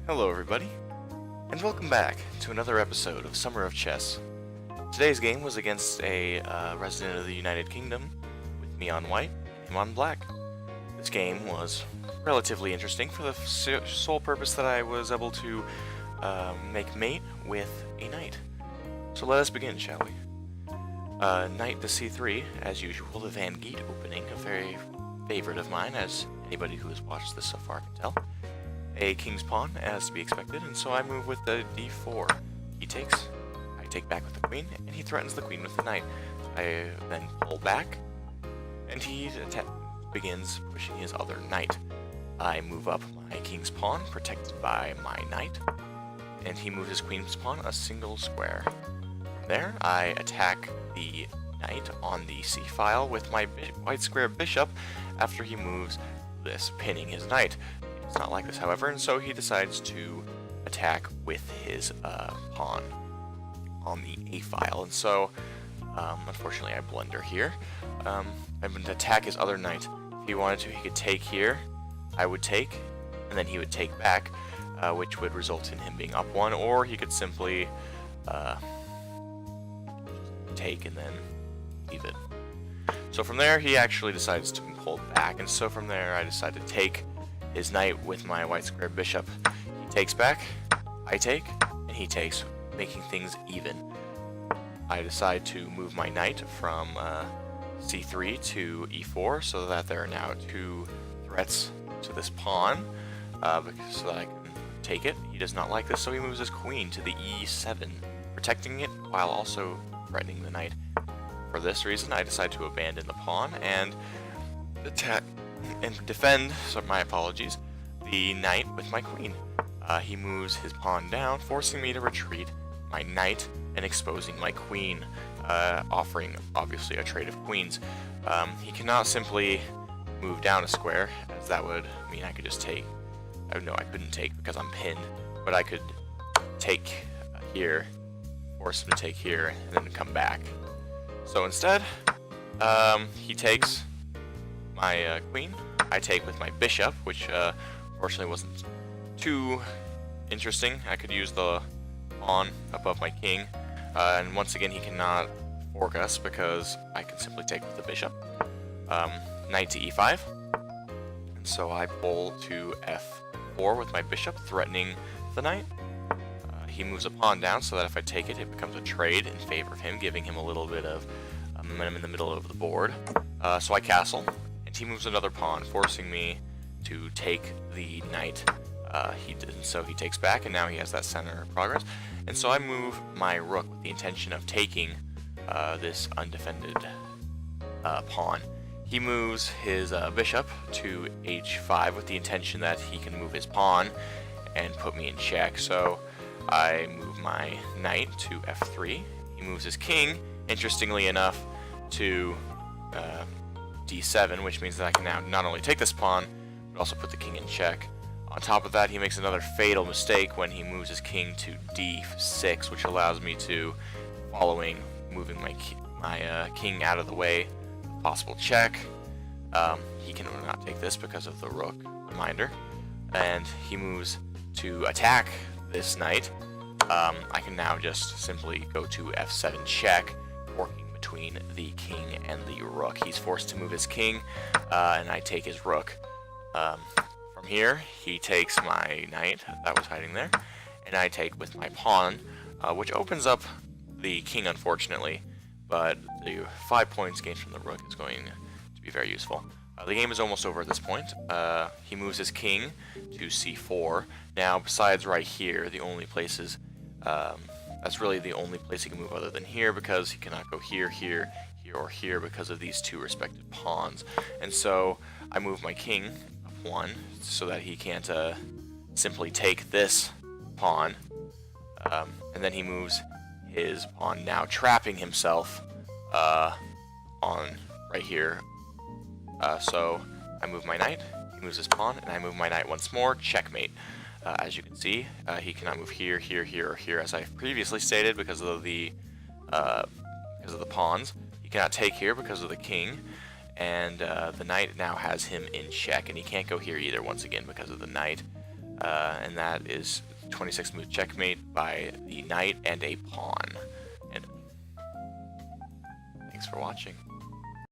Hello everybody, and welcome back to another episode of Summer of Chess. Today's game was against a resident of the United Kingdom, with me on white and him on black. This game was relatively interesting for the sole purpose that I was able to make mate with a knight. So let us begin, shall we? Knight to c3, as usual, the Van Geet opening, a very favorite of mine, as anybody who has watched this so far can tell. A king's pawn, as to be expected, and so I move with the d4. He takes, I take back with the queen, and he threatens the queen with the knight. I then pull back, and he begins pushing his other knight. I move up my king's pawn, protected by my knight, and he moves his queen's pawn a single square. From there, I attack the knight on the c-file with my white square bishop after he moves this, pinning his knight. It's not like this, however, and so he decides to attack with his pawn on the a-file, and so unfortunately I blunder here. I'm going to attack his other knight. If he wanted to, he could take here, I would take, and then he would take back, which would result in him being up one, or he could simply take and then leave it. So from there, he actually decides to pull back, and so from there I decide to take his knight with my white square bishop. He takes back, I take, and he takes, making things even. I decide to move my knight from c3 to e4, so that there are now two threats to this pawn, so that I can take it. He does not like this, so he moves his queen to the e7, protecting it while also threatening the knight. For this reason, I decide to abandon the pawn and attack and defend, so my apologies, the knight with my queen. He moves his pawn down, forcing me to retreat my knight and exposing my queen, offering obviously a trade of queens. He cannot simply move down a square, as that would mean I could just take. No, I couldn't take because I'm pinned, but I could take here, force him to take here, and then come back. So instead, he takes my queen. I take with my bishop, which fortunately wasn't too interesting. I could use the pawn above my king, and once again he cannot fork us because I can simply take with the bishop. Knight to e5, and so I pull to f4 with my bishop, threatening the knight. He moves a pawn down so that if I take it, it becomes a trade in favor of him, giving him a little bit of momentum in the middle of the board. So I castle, and he moves another pawn, forcing me to take the knight. So he takes back, and now he has that center of progress. And so I move my rook with the intention of taking this undefended pawn. He moves his bishop to h5 with the intention that he can move his pawn and put me in check. So I move my knight to f3. He moves his king, interestingly enough, to d7, which means that I can now not only take this pawn, but also put the king in check. On top of that, he makes another fatal mistake when he moves his king to d6, which allows me to, following moving my king out of the way, possible check. He can not take this because of the rook reminder, and he moves to attack this knight. I can now just simply go to f7 check, working between the king and the rook. He's forced to move his king, and I take his rook. From here, he takes my knight that was hiding there, and I take with my pawn, which opens up the king, unfortunately, but the 5 points gained from the rook is going to be very useful. The game is almost over at this point. He moves his king to c4. Now, besides right here, the only places, that's really the only place he can move other than here, because he cannot go here, here, here, or here because of these two respective pawns. And so I move my king up one so that he can't simply take this pawn. And then he moves his pawn, now trapping himself on right here. So I move my knight, he moves his pawn, and I move my knight once more, checkmate. As you can see, he cannot move here, here, here, or here, as I previously stated, because of the pawns. He cannot take here because of the king, and the knight now has him in check, and he can't go here either, once again, because of the knight. and that is 26 move checkmate by the knight and a pawn. And thanks for watching.